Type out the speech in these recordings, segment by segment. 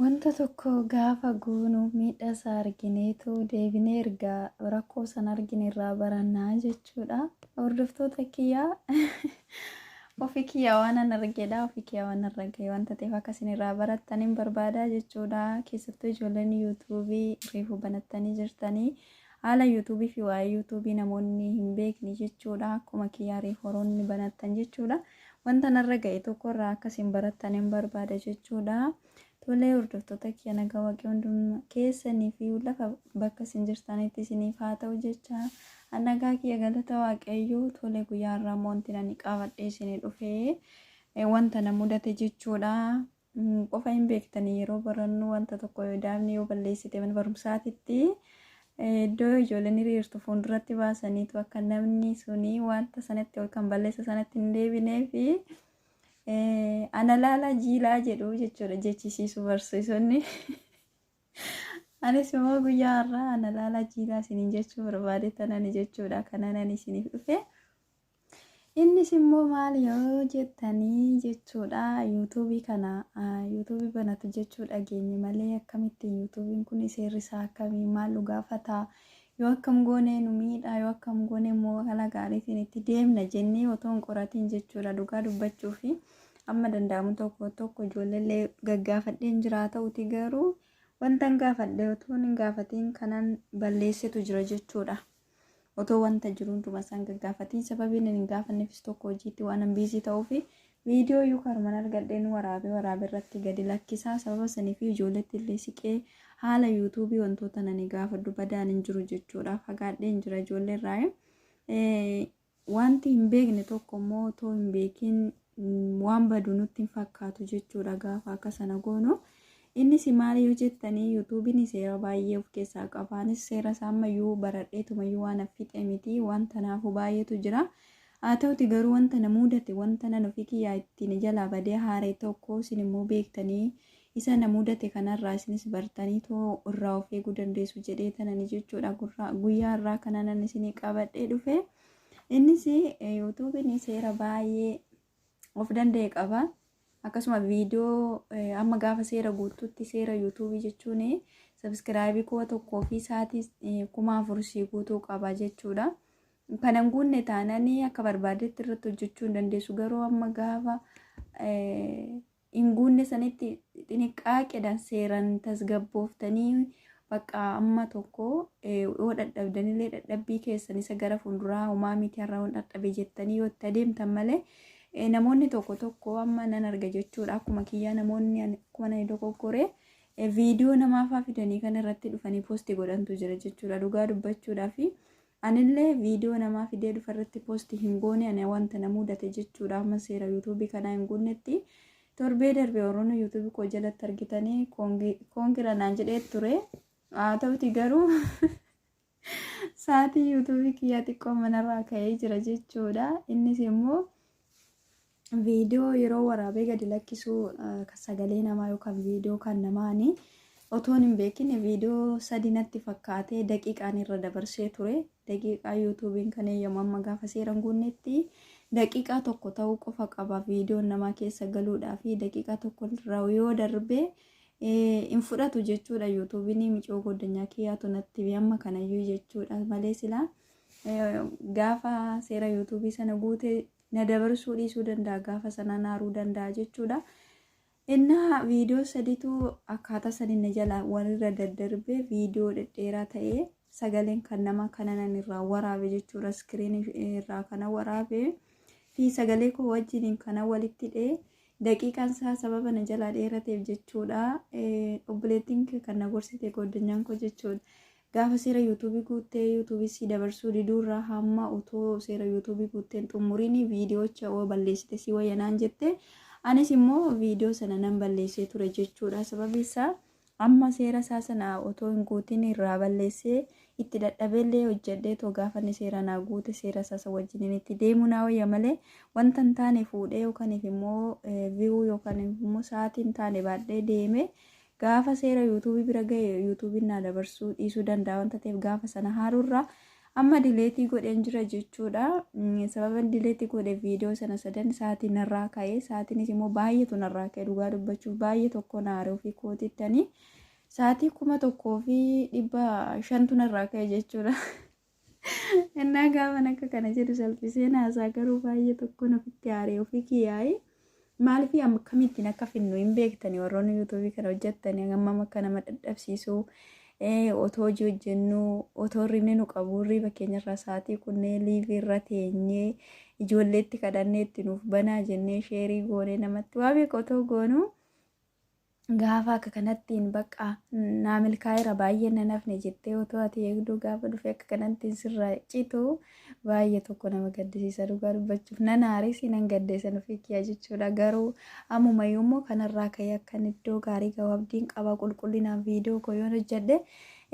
Wanta tokko gaafa goonu miidhasaa argineetu deebinee ergaa rakkoo san argine irraa barannaa jechuudha. Hordoftoota kiyyaa ofii kiyyaa waan an argedha, ofii kiyyaa waan an arge wanta ta'eef akkasiin irraa barattaniin barbaadaa jechuudha. Keessattuu ijoolleen yuutuubii reefu banattanii jirtanii haala yuutuubii fi waa'ee yuutuubii namoonni hin beekne jechuudha. Akkuma kiyyaa reefu horoonni banattan jechuudha. Wanta narra ga'e tokko irraa akkasiin barattaniin barbaada jechuudha. Tolee hordoftoota kiyya nagaa waaqii hundumaa keessanii fi lafa bakka isin jirtanitti isiniif haa ta'u jecha nagaa kiyya galata waaqayyoo. Tolee guyyaa irraa wanti ani qabadhee isinii dhufee wanta na mudate jechuudha. Qofa hin beektanii yeroo barannu wanta tokko yoo daafne yoo balleessite mana barumsaatitti iddoo ijoolleen hiriirtu fuulduratti baasaniitu akka namni suni wanta sanatti yookaan balleessa sanatti hin deebinee fi ana laala jiilaa jedhu jechuudha jechisiisu barsiisonni. Anis immoo guyyaa irraa ana laala jiilaa isiniin jechuu barbaade tanani jechuudha kanan ani isiniif dhufe. Innis immoo maal yoo jettanii jechuudha yuutuubii kana yuutuubii banatu jechuu dhageenye malee akkamittiin yuutuubiin kun seerri isaa akkamii maal nu gaafata yoo akkam goonee nu miidha yoo akkam goonee immoo haala gaariitiin itti deemna jennee otoo hin qoratiin jechuudha dhugaa dubbachuu fi amma danda'amu tokko ijoollee gaggaafadheen jira ta'uti garuu wanta hin gaafadhe otoo hin gaafatiin kanan balleessitu jira jechuudha. Otoo wanta jiru hunduma isaan gaggaafatiin sababiin hin gaafanneefis tokko hojiitti waan hambiisii ta'uu fi viidiyoo yookaan mana argadheen waraabee irratti gadi lakkisaa sababa sanii fi ijoolletti illee siqee haala yuutuubii wantoota nani gaafadhu badaan hin jiru jechuudha. Fagaadheen jira ijoollee irraa wanti hin beekne tokko immoo otoo hin beekin waan badu nutti hin fakkaatu jechuudha gaafa akka sana goonu. Innis maal yoo jettanii yuutuubiin seera baay'ee of keessaa qabaanis seera saammayyuu baradheetumayyuu waan affixee miti wanta naafu baay'eetu jira. Haa ta'uti garuu wanta na mudate wanta nan ofii kiyyaa ittiin jalaa badee haaree tokko isin immoo beektanii isa na mudate kanarraa isinis bartanii too irraa of eeguu dandeessu jedhee tanani jechuudha. Guyyaa irraa kanan isinii qabadhee dhufe. Innis yuutuubiin seera baay'ee of danda'e qaba. Akkasuma viidiyoo amma gaafa seera guutuutti seera yuutuubii jechuun sabskiraayibii kuwa tokkoo fi sa'aatii 4,000 guutuu qaba jechuudha. Kanan guunne taananii akka barbaadetti irratti hojjechuu hin dandeessu garuu amma gaafa hin guunne sanitti xiniqqaaqedhaan seeran tasgabbooftanii bakka amma tokko yoo dadhabdanillee dadhabbii keessan isa gara fuulduraa homaa miti har'a waan dadhabe jettanii yoo itti adeemtan malee namoonni tokko amma nan arga jechuudha. Akkuma kiyyaa namoonni akkuma nani dogoggoree viidiyoo namaafaa fidanii kan irratti dhufanii poostii godhantu jira jechuudha. Dhugaa dubbachuudhaa fi anillee viidiyoo namaa fidee dhufa irratti poostii hin goone ani wanta na mudate jechuudha. Amma seera yuutuubii kanaa hin guunnetti torbee darbe warroonni yuutuubii koo jalatti argitanii koongira naan jedhee ture. Haa ta'uti garuu sa'aatii yuutuubii kiyyaa xiqqoo manarraa ka'ee jira jechuudha. Innis immoo viidiyoo yeroo waraabee gadi lakkisuu sagalee namaa yookaan viidiyoo kan namaanii otoon hin beekin viidiyoo 3 natti fakkaatee daqiiqaan irra dabarsee ture. Daqiiqaa yuutuubiin kan eeyyamu amma gaafa seeran guunnetti daqiiqaa tokko ta'uu qofa qaba viidiyoon namaa keessa galuudhaa fi daqiiqaa tokko irraa yoo darbee hin fudhatu jechuudha. Yuutuubiin micoo goddanyaa kiyyaatu natti amma kanayyuu jechuudha malee silaa gaafa seera yuutuubii sana guute na dabarsuu dhiisuu danda'a gaafa sana naaruu danda'a jechuudha. Inna viidiyoo 3tu akkaataa saniin na jala walirra daddarbee viidiyoo dhedheeraa ta'ee sagaleen kan nama kanan irraa waraabe jechuudha. Iskiriinii irraa kana waraabe fi sagalee koo wajjiniin kana walitti dhee daqiiqaan isaa sababa na jala dheerateef jechuudha. Obboleettiin kan na gorsite goddanyaan koo jechuudha. Gaafa seera yuutuubii guuttee yuutuubii si dabarsuu diduurraa hamma utoo seera yuutuubii guutteen xumuriin viidiyoocha oo balleessite si wayyanaan jette anis immoo viidiyoo sana nan balleessee ture jechuudha. Sababi isaa amma seera isaa sana otoo hin guutin irraa balleessee itti dadhabeellee hojjedhee too gaafa ni seera naa guute seera isaa wajjiniin itti deemuu naa wayya malee wanta hin taane fuudhee yookaan immoo viiyuu yookaan immoo sa'aatii hin taane baadhee deeme. Gaafa seera yuutuubii bira ga'e yuutuubiin na dabarsuu dhiisuu danda'a wanta ta'eef gaafa sana haarurraa amma dileetii godheen jira jechuudha. Sababa dileetii godhe viidiyoo sana 3 sa'aatiin narraa ka'ee sa'aatiinis immoo baay'eetu narraa ka'e dhugaa dubbachuuf baay'ee tokko naaree ofii kootittanii sa'aatii 1,500 narraa ka'e jechuudha. Innaa gaafa akka kana jedhu salphisee naasaa garuu baay'ee tokko nafitti aaree ofii kiyyaa'ee maaliif akkamittiin akka finnu hin beektanii warroonni yuutuubii kana hojjettanii hammam akka nama dadhabsiisuu otoo hojii hojjennu otoo hirribni nu qabu hirriba keenyarraa sa'aatii kunneen liivii irra teenyee ijoolleetti kadhannee itti nuuf banaa jennee sheerii goonee namatti waa beeku otoo goonu gaafa akka kanattiin bakka naa milkaa'eera baay'ee nan hafne jettee otoo ati eegduu gaafa dhufe akka kanattiin sirraa citu baay'ee tokko nama gaddisiisa dhugaa dubbachuuf nan aaris nan gaddeessan ofii kiyyaa jechuudha. Garuu ammumayyuu immoo kanarraa ka'ee akkan iddoo gaarii ga'u abdiin qaba qulqullinaan viidiyoo koo yoon hojjedhe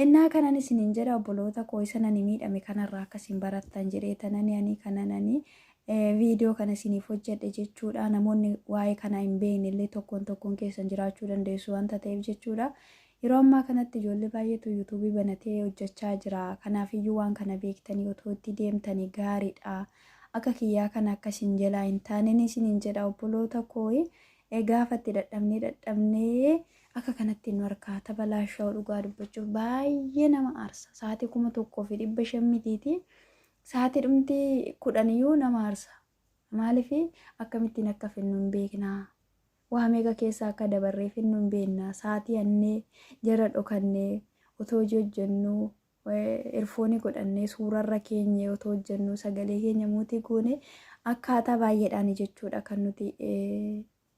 innaa kanan isiniin jedha obboloota koo isa nani miidhame kanarraa akkasiin barattan jedhee tanani ani kananani viidiyoo kana isiniif hojjedhe jechuudha. Namoonni waa'ee kanaa hin beekne illee tokkoon keessan jiraachuu dandeessu wanta ta'eef jechuudha. Yeroo ammaa kanatti ijoollee baay'eetu yuutuubii banatee hojjechaa jira. Kanaafiyyuu waan kana beektanii otoo itti deemtanii gaariidha. Akka kiyyaa kana akkasiin jalaa hin taaneen isiniin jedha obboloota koo gaafa itti dadhabnee akka kanatti nu harkaa tabalaashaa dhugaa dubbachuuf baay'ee nama aarsa. Sa'aatii 1,500 mitiiti. Sa'aatii dhumti 10 nama aarsa. Maaliif akkamittiin akka finnu hin beekna. Waa meeqa keessa akka dabarree finnu hin beekna. Sa'aatii annee jara dhokannee otoo hojjennu irfoonii godhannee suurarra keenya otoo hojjennu sagalee keenya muutii goone akkaataa baay'eedhaan jechuudha kan nuti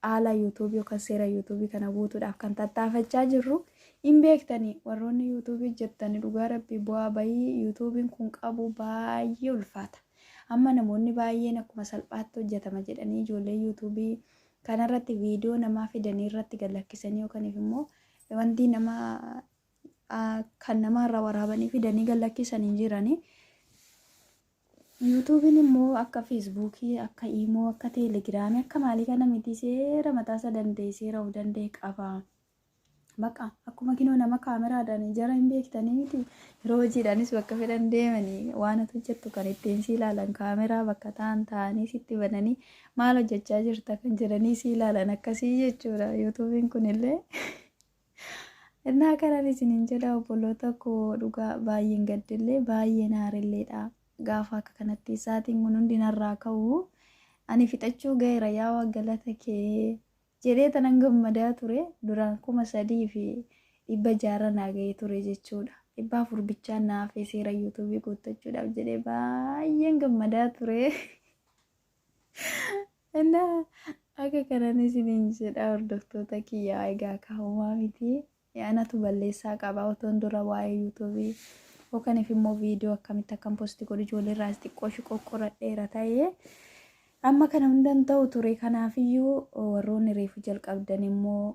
haala yuutuubii yookaan seera yuutuubii kana guutuudhaaf kan tattaafachaa jirru hin beektanii warroonni yuutuubii hojjettanii dhugaa rabbii bu'aa bahii yuutuubiin kun qabu baay'ee ulfaata. Amma namoonni baay'een akkuma salphaatti hojjetama jedhanii ijoollee yuutuubii kanarratti viidiyoo namaa fidanii irratti gallakkisanii yookaan immoo wanti nama kan namaarraa waraabanii fidanii gallakkisanii jiranii. yuutuubiin immoo akka feesbuukii akka iimoo akka teelegiraamii akka maalii kana miti seera mataasaa danda'e seera of danda'e qaba. Bakka akkuma kinoo nama kaameraadhaan jara hin beektanii miti yeroo hojiidhaanis bakka fedhan deemanii waan hojjettu kan ittiin si ilaalan kaameraa bakka taa'anii sitti bananii maal hojjechaa jirta kan jedhanii si ilaalan akkasii jechuudha. yuutuubiin kunillee innaa kanaan isiniin jedha obboloota koo dhugaa baay'een gaddillee baay'een aarilledha. Gaafa akka kanatti sa'aatiin kun hundi narraa ka'u ani fixachuu ga'eera yaa waa galata kee jedhee tanan gammadaa ture. Duraan 3,600 naa ga'ee ture jechuudha. 400 bichaan naafee seera yuutuubii guuttachuudhaaf jedhee baay'een gammadaa ture. Innaa akka kanaan isiniin jedha hordoftoota kiyyaa egaa kaa'umaa miti. Anatu balleessaa qaba otoon dura waa'ee yuutuubii yookaan immoo viidiyoo akkamitti akkam posti godhu ijoollee irraa xiqqoo qoqqoradheera ta'ee amma kana hundan ta'u ture. Kanaafiyyuu warroonni reefu jalqabdan immoo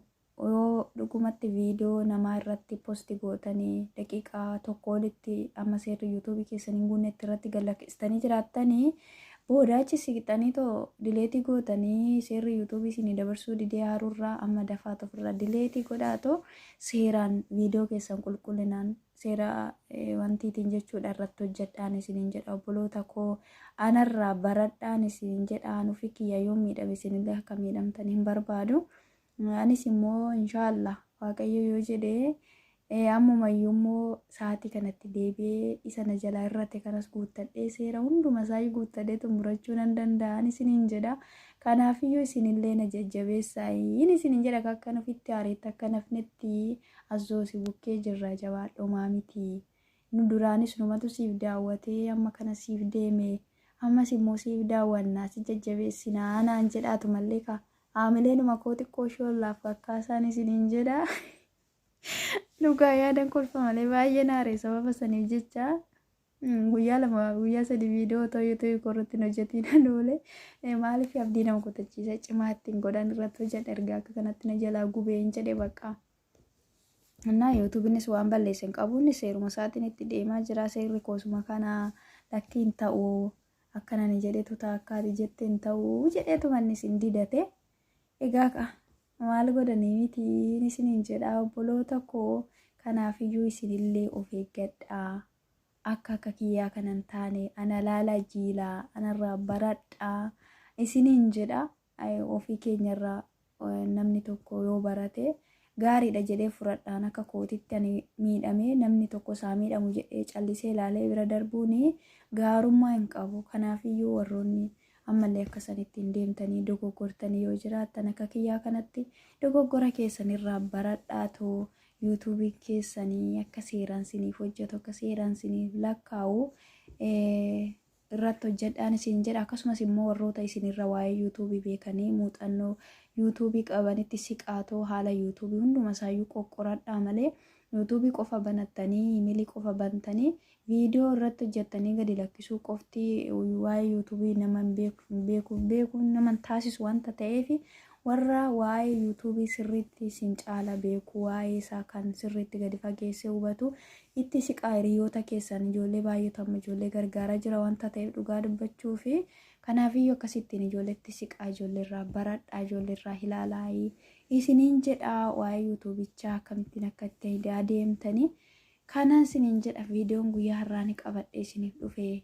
yoo dhugumatti viidiyoo namaa irratti posti gootanii daqiiqaa tokko olitti amma seerri yuutuubii keessan hin guunnetti irratti gallakkistanii jiraattanii boodaachi siqxanii too dileetii gootanii seerri yuutuubii isinii dabarsuu didee haarurraa amma dafaa ofirraa dileetii godhaatoo seeraan viidiyoo keessan qulqullinaan seera wantiitiin jechuudha irratti hojjedhaan isiniin jedha obboloota koo anarraa baradhaan isiniin jedhaan ofii kiyya yoo miidhame isinillee akka miidhamtan hin barbaadu. Anis immoo inshaallah waaqayyo yoo jedhee ammumayyuu immoo sa'aatii kanatti deebi'ee isa na jalaa irratti kanas guuttadhee seera hunduma isaa guuttadhee xumurachuu nan danda'an isiniin jedha. Kanaafiyyuu isinillee na jajjabeessaa inni isiniin jedha akka nufitti aareetti akka nafnetti azoosi bukkee jirra jabaadhomaa miti. Nu duraanis numatu siif daawwatee amma kana siif deeme ammas immoo siif daawwannaa si jajjabeessinaa naan jedhaatu mallee ka haamilee numa koo xiqqoo shoollaaf fakkaasaan isiniin jedha. Dhugaa yaadan kolfa malee baay'ee naaree sababa saniif jecha guyyaa 2 guyyaa 3 viidiyoo ta'uu korratti hojjetiin oole maaliif abdii nama kutachiisa cimaa ittiin godhan irratti hojjedha ergaa akka kanatti na jalaa gubee hin jedhe bakka. Innaa yuutuubiinis waan balleessan qabuun seeruma isaatiin itti deemaa jira. Seerri koosuma kana lakkiin ta'uu akkanani jedheetu ta'a akkaati jetteen ta'uu jedheetu manni isin didate. Egaa maal godhanii miti isiniin jedha obboloota koo. Kanaafiyyuu isinillee of eeggadhaa. akka kiyyaa kanan taane ana laala jiilaa anarraa baradhaa isiniin jedha. Ofii keenyarraa namni tokko yoo barate gaariidha jedhee fudhadhaan akka kootitti ani miidhamee namni tokko isaa miidhamu jedhee callisee ilaalee bira darbuun gaarummaa hin qabu. Kanaafiyyuu warroonni ammallee akkasanitti hin deemtanii dogoggortanii yoo jiraattan akka kiyyaa kanatti dogoggora keessanirraa baradhaatoo yuutuubii keessanii akka seeraan siniif hojjetu akka seeraan siniif lakkaa'u irratti hojjedhaan isin jedha. Akkasumas immoo warroota isinirra waa'ee yuutuubii beekanii muuxannoo yuutuubii qabanitti siqaatoo haala yuutuubii hunduma isaayyuu qoqqoradhaa malee yuutuubii qofa banattanii imeelii qofa bantanii viidiyoo irratti hojjettanii gadi lakkisuu qofti waa'ee yuutuubii naman beeku naman taasisu wanta ta'eef warra waa'ee yuutuubii sirriitti isin caala beeku waa'ee isaa kan sirriitti gadi fageessee hubatu itti siqaa hiriyoota keessan ijoollee baay'atamu ijoollee gargaaraa jira wanta ta'eef dhugaa dubbachuu fi kanaafiyyuu akkasittiin ijoolleetti siqaa ijoolleerraa baradhaa ijoolleerraa ilaalaa isiniin jedhaa waa'ee yuutuubichaa akkamittiin akka itti adeemtanii kanaan isiniin jedha. Viidiyoon guyyaa har'aa qabadhee isiniif dhufee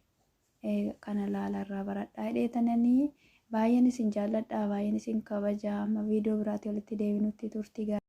kana laalarraa baradhaa hidheetananii baay'een isin jaalladhaa baay'een isin kabajaa. Amma viidiyoo biraatii walitti deebinutti turtii